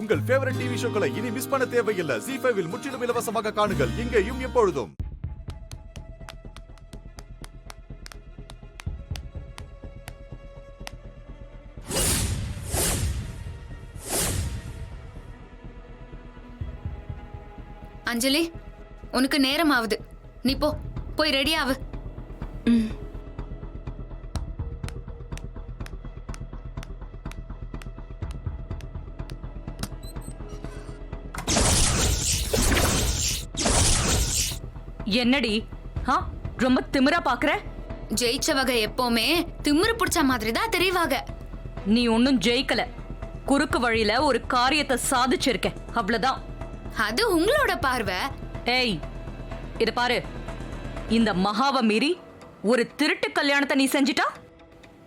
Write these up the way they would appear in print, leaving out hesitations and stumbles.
உங்கள் favourite TV ஷோக்களை இனி miss பண்ண தேவையில்லை. ZEE5 இல் முற்றிலும் இலவசமாக காணுங்கள், இங்கேயும் எப்பொழுதும். அஞ்சலி, உனக்கு நேரம் ஆகுது. நீ போய் ரெடி ஆகு. என்னடி ரொம்ப திமிரா பாக்குற? ஜெயிச்சவங்க எப்பவுமே திமிரு பிடிச்ச மாதிரி தான் தெரிவாங்க. நீ ஒன்னும் ஜெயிக்கல, குறுக்கு வழியில ஒரு காரியத்தை சாதிச்சிருக்க, அவ்வளவுதான். அது உங்களோட பார்வை. ஏய், இத பாரு, இந்த மகாவ மீறி ஒரு திருட்டு கல்யாணத்தை நீ செஞ்சிட்டா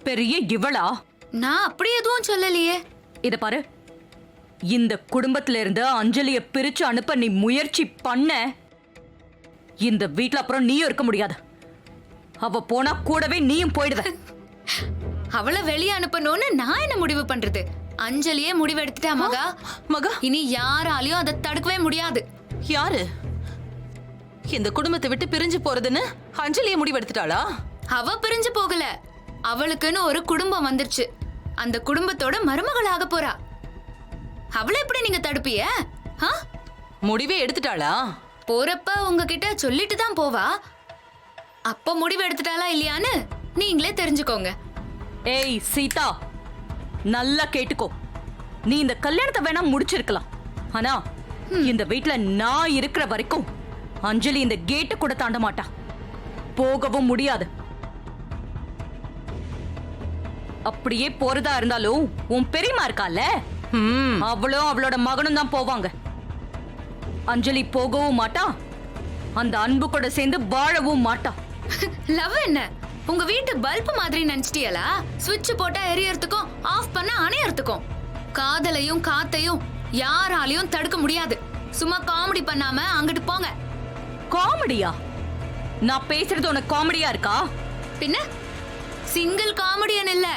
பெரிய இவளா? நான் அப்படி எதுவும் சொல்லலையே. இத பாரு, இந்த குடும்பத்துல இருந்து அஞ்சலிய பிரிச்சு அனுப்ப நீ முயற்சி பண்ண, இந்த வீட்ல அப்புறம் நீயும் இருக்க முடியாது. அவ போனா கூடவே நீயும் போயிடுவ. அவளை வெளியே அனுப்பணும்னு நான் என்ன முடிவு பண்றது? அஞ்சலியே முடிவு எடுத்துட்டா மகா. மகா, இனி யாராலையும் அதை தடுக்கவே முடியாது. யாரு இந்த குடும்பத்தை விட்டு பிரிஞ்சு போறதுன்னு அஞ்சலிய முடிவு எடுத்துட்டாளா? அவ பிரிஞ்சு போகல, அவளுக்குன்னு ஒரு குடும்பம் வந்துருச்சு. அந்த குடும்பத்தோட மருமகளாக போறா. அவளை எப்படி நீங்க தடுப்பிய? முடிவே எடுத்துட்டாளா? போறப்ப உங்ககிட்ட சொல்லிட்டு தான் போவா. அப்ப முடிவு எடுத்துட்டாளா இல்லையான்னு நீங்களே தெரிஞ்சுக்கோங்க. ஏய் சீதா, நல்லா கேட்டுக்கோ. நீ இந்த கல்யாணத்தை வேணா முடிச்சிருக்கலாம், ஆனா இந்த வீட்ல நான் இருக்கிற வரைக்கும் அஞ்சலி இந்த கேட்ட கூட தாண்ட மாட்டா, போகவும் முடியாது. அப்படியே போறதா இருந்தாலும் உன் பெரியமா இருக்கால, அவளும் அவளோட மகனும் தான் போவாங்க. அஞ்சலி போகவும் மாட்டா, அந்த அன்பு கூட சேர்ந்து வாழவும் மாட்டா. லவ் என்ன உங்க வீட்டு பல்ப் மாதிரி நினைச்சிட்டியலா? சுவிட்ச் போட்டா எரியறதுக்கும் ஆஃப் பண்ண அணையறதுக்கும். காதலையும் காத்தையும் யாராலையும் தடுக்க முடியாது. சும்மா காமெடி பண்ணாம அங்கிட்டு போங்க. காமெடியா? நான் பேசுறது உனக்கு காமெடியா இருக்கா? பின்ன சிங்கிள் காமெடியன் இல்ல,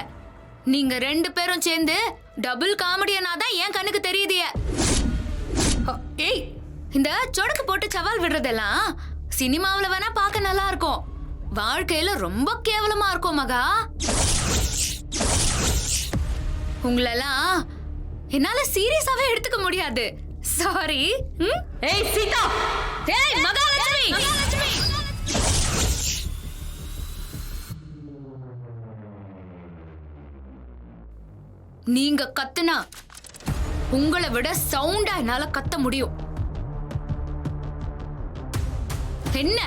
நீங்க ரெண்டு பேரும் சேர்ந்து டபுள் காமெடியனா தான் என் கண்ணுக்கு தெரியுதிய. ஏய், இந்த சொடக்கு போட்டு சவால் விடுறதெல்லாம் சினிமாவுல வேணா பார்க்க நல்லா இருக்கும், வாழ்க்கையில ரொம்ப கேவலமா இருக்கும் மகா. உங்களெல்லாம் என்னால சீரியஸாவே எடுத்துக்க முடியாது. சாரி. ஏய் சீதா, ஏய் மகாலட்சுமி, நீங்க கத்துனா உங்களை விட சவுண்டா என்னால கத்த முடியும். என்ன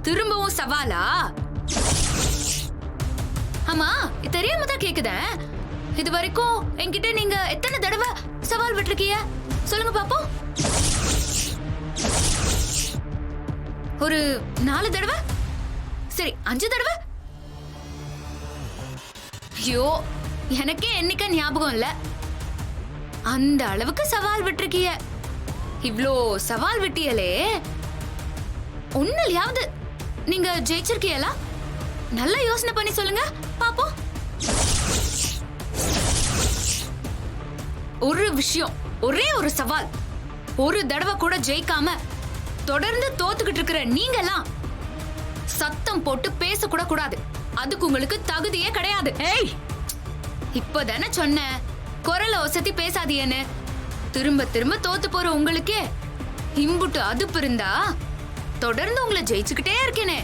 திரும்பவும் சவாலா? ஆமா, தெரியாம தான் கேக்குதேன். இது வரைக்கும் என்கிட்ட நீங்க எத்தனை தடவை சவால் விட்டுருக்கீங்க சொல்லுங்க பாப்போம். ஒரு 4 தடவை? சரி 5 தடவை? ஐயோ, எனக்கே என்னைக்க ஞாபகம் இல்ல. அந்த அளவுக்கு சவால் விட்டுருக்கீங்க. இவ்ளோ சவால் விட்டியலே, ஒன்னுலயாவது நீங்க ஜெயிச்சிருக்கீங்களா? நல்லா யோசனை பண்ணி சொல்லுங்க பாப்போம். ஒரு விஷயம், ஒரே ஒரு சவால், ஒரு தடவை கூட ஜெயிக்காம தொடர்ந்து தோத்துக்கிட்டு இருக்கிற நீங்கலாம் சத்தம் போட்டு பேச கூட கூடாது. அதுக்கு உங்களுக்கு தகுதியே கிடையாது. ஏய், இப்பதானே சொன்ன குரல ஒசத்தி பேசாதீன்னு. திரும்ப திரும்ப தோத்து போற உங்களுக்கே இம்புட்டு அதுப்பு இருந்தா தொடர்ந்து உங்களை ஜெயிச்சுக்கிட்டே இருக்கேனே,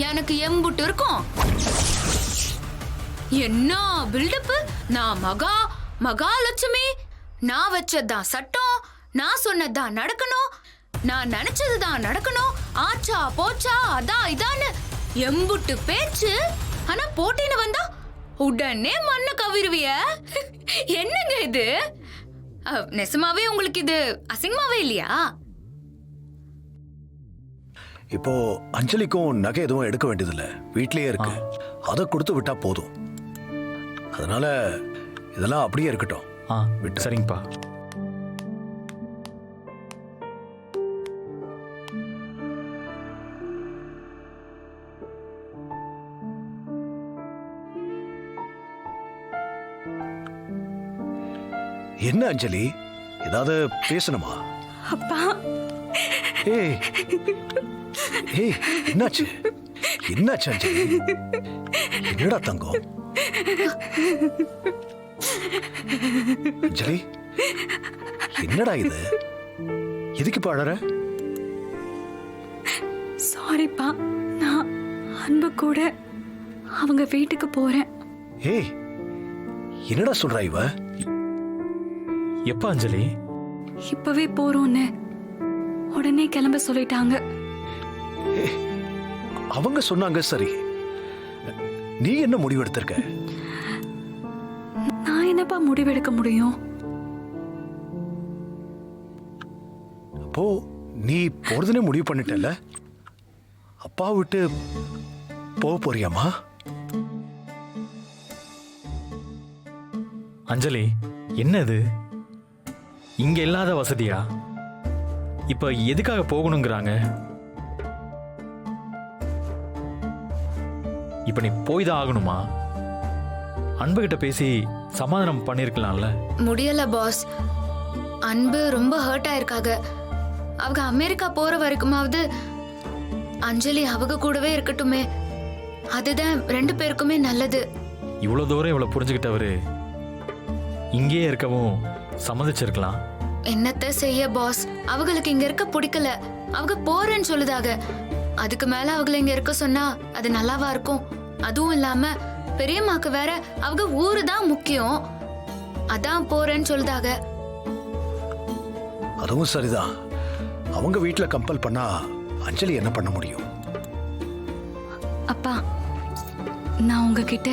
எனக்கு எம்புட்டு இருக்கும். என்ன பில்டப்! நான் மகாலட்சுமி, நான் வச்சதுதான் சட்டம், நான் சொன்னதுதான் நடக்கணும், நான் நினைச்சதுதான் நடக்கணும், ஆச்சா போச்சா அதான் இதான்னு எம்புட்டு பேச்சு. ஆனா போட்டின்னு வந்தா உடனே மண்ணு கவிருவிய. என்னங்க இது? நெசமாவே உங்களுக்கு இது அசிங்கமாவே இல்லையா? இப்போ அஞ்சலிக்கும் நகை எதுவும் எடுக்க வேண்டியதில்லை, வீட்லயே இருக்கு. அதை கொடுத்து விட்டா போதும். அதனால இதெல்லாம் அப்படியே இருக்கட்டும். விட்டு சரிங்கப்பா. என்ன அஞ்சலி, ஏதாவது பேசணுமா? அப்பா, ஏய் ஏய், என்னாச்சு என்னாச்சு அஞ்சலி? என்னடா தங்கம்? அஞ்சலி, என்னடா இது? எதுக்கு பாடுற? சாரிப்பா, நான் அன்பு கூட அவங்க வீட்டுக்கு போறேன். ஏய், என்னடா சொல்றா இவ? எப்ப அஞ்சலி? இப்பவே போறோம்னு உடனே கிளம்ப சொல்லிட்டாங்க. அவங்க சொன்னாங்க சரி, நீ என்ன முடிவெடுத்திருக்க? நான் என்னப்பா முடிவெடுக்க முடியும்? அப்போ நீ போறதுனே முடிவு பண்ணிட்டல? அப்பா விட்டு போக போறியாமா? அஞ்சலி, என்னது இங்க இல்லாத வசதியா? இப்ப எதுக்காக போகணுங்கிறாங்க? இப்ப நீ போய் தான் ஆகணுமா? அன்புகிட்ட பேசி சமாதானம் பண்ணிருக்கலாம்ல. முடியல பாஸ். அன்பு ரொம்ப ஹர்ட் ஆயிருக்காங்க. அவங்க அமெரிக்கா போற வரைக்குமாவது அஞ்சலி அவங்க கூடவே இருக்கட்டுமே. அதுதான் 2 பேருக்குமே நல்லது. இவ்வளவு தூரம் இவ்வளவு புரிஞ்சுக்கிட்டவரு இங்கேயே இருக்கவும் சம்மதிச்சிருக்கலாம். என்னத்த செய்ய பாஸ், அவங்களுக்கு இங்க இருக்க பிடிக்கல. அவங்க போறேன்னு சொல்லுதாக. அதுக்கு மேல அவங்கள இங்க இருக்க சொன்னா அது நல்லாவா இருக்கும்? அதுவும் இல்லாம பெரியம்மாக்கு வேற அவங்க ஊரு தான் முக்கியம். அதான் போறேன்னு சொல்லுதாக. அதுவும் சரிதான். அவங்க வீட்டுல கம்பல் பண்ணா அஞ்சலி என்ன பண்ண முடியும்? அப்பா, நான் உங்ககிட்ட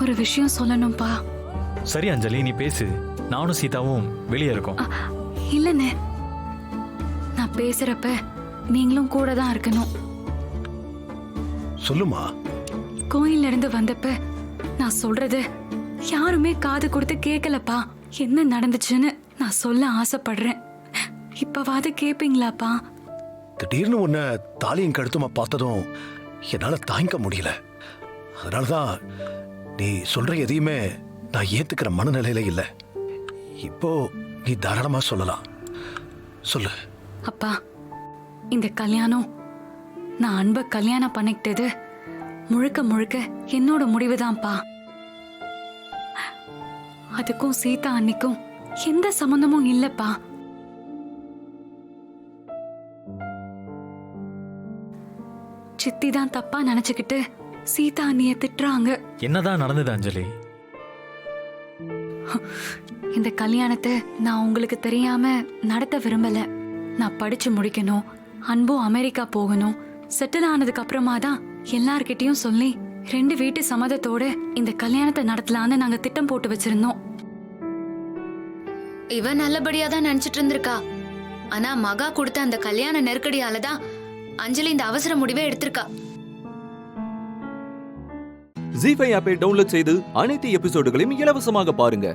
ஒரு விஷயம் சொல்லணும்ப்பா. சரி அஞ்சலி, நீ பேசு. நானும் சீதாவும் வெளியே இருக்கோம். இல்லைண்ணே, நான் பேசுறப்ப நீங்களும் கூட தான் இருக்கணும். சொல்லுமா. கோயில்ல இருந்து வந்தப்ப நான் சொல்றது யாருமே காது கொடுத்து கேட்கலப்பா. என்ன நடந்துச்சுன்னு நான் சொல்ல ஆசைப்படுறேன். இப்பவாது கேப்பீங்களாப்பா? திடீர்னு உன்னை தாலியும் கழுத்துமா பார்த்ததும் என்னால தாங்கிக்க முடியல. அதனாலதான் நீ சொல்ற எதையுமே நான் ஏத்துக்கிற மனநிலையில இல்ல. இப்போ நீ தாராளமா சொல்லலாம். சொல்லு. அப்பா, இந்த கல்யாணம், நான் அன்பை கல்யாணம் பண்ணிக்கிட்டது முழுக்க முழுக்க என்னோட முடிவுதான்ப்பா. அதுக்கும் சீதா அன்னைக்கும் எந்த சம்பந்தமும் இல்லப்பா. சித்தி தான் தப்பா நினைச்சுக்கிட்டு சீதா அண்ணிய திட்டுறாங்க. என்னதான் நடந்தது அஞ்சலி? இந்த கல்யாணத்தை நான் உங்களுக்கு தெரியாம நடத்த விரும்பல. நான் படிச்சு முடிக்கணும், அன்பும் அமெரிக்கா போகணும். செட்டில் ஆனதுக்கு அப்புறமா தான் எல்லார்கிட்டயும் சொல்லி 2 வீட்டு சம்மதத்தோட இந்த கல்யாணத்தை நடத்தலான்னு நாங்க திட்டம் போட்டு வச்சிருந்தோம். இவ நல்லபடியா தான் நினைச்சிட்டு இருந்திருக்கா. ஆனா மகா கொடுத்த அந்த கல்யாண நெருக்கடியால தான் அஞ்சலி இந்த அவசர முடிவை எடுத்திருக்கா. ஜீ5 ஆப்பை டவுன்லோட் செய்து அனைத்து எபிசோடுகளையும் இலவசமாக பாருங்க.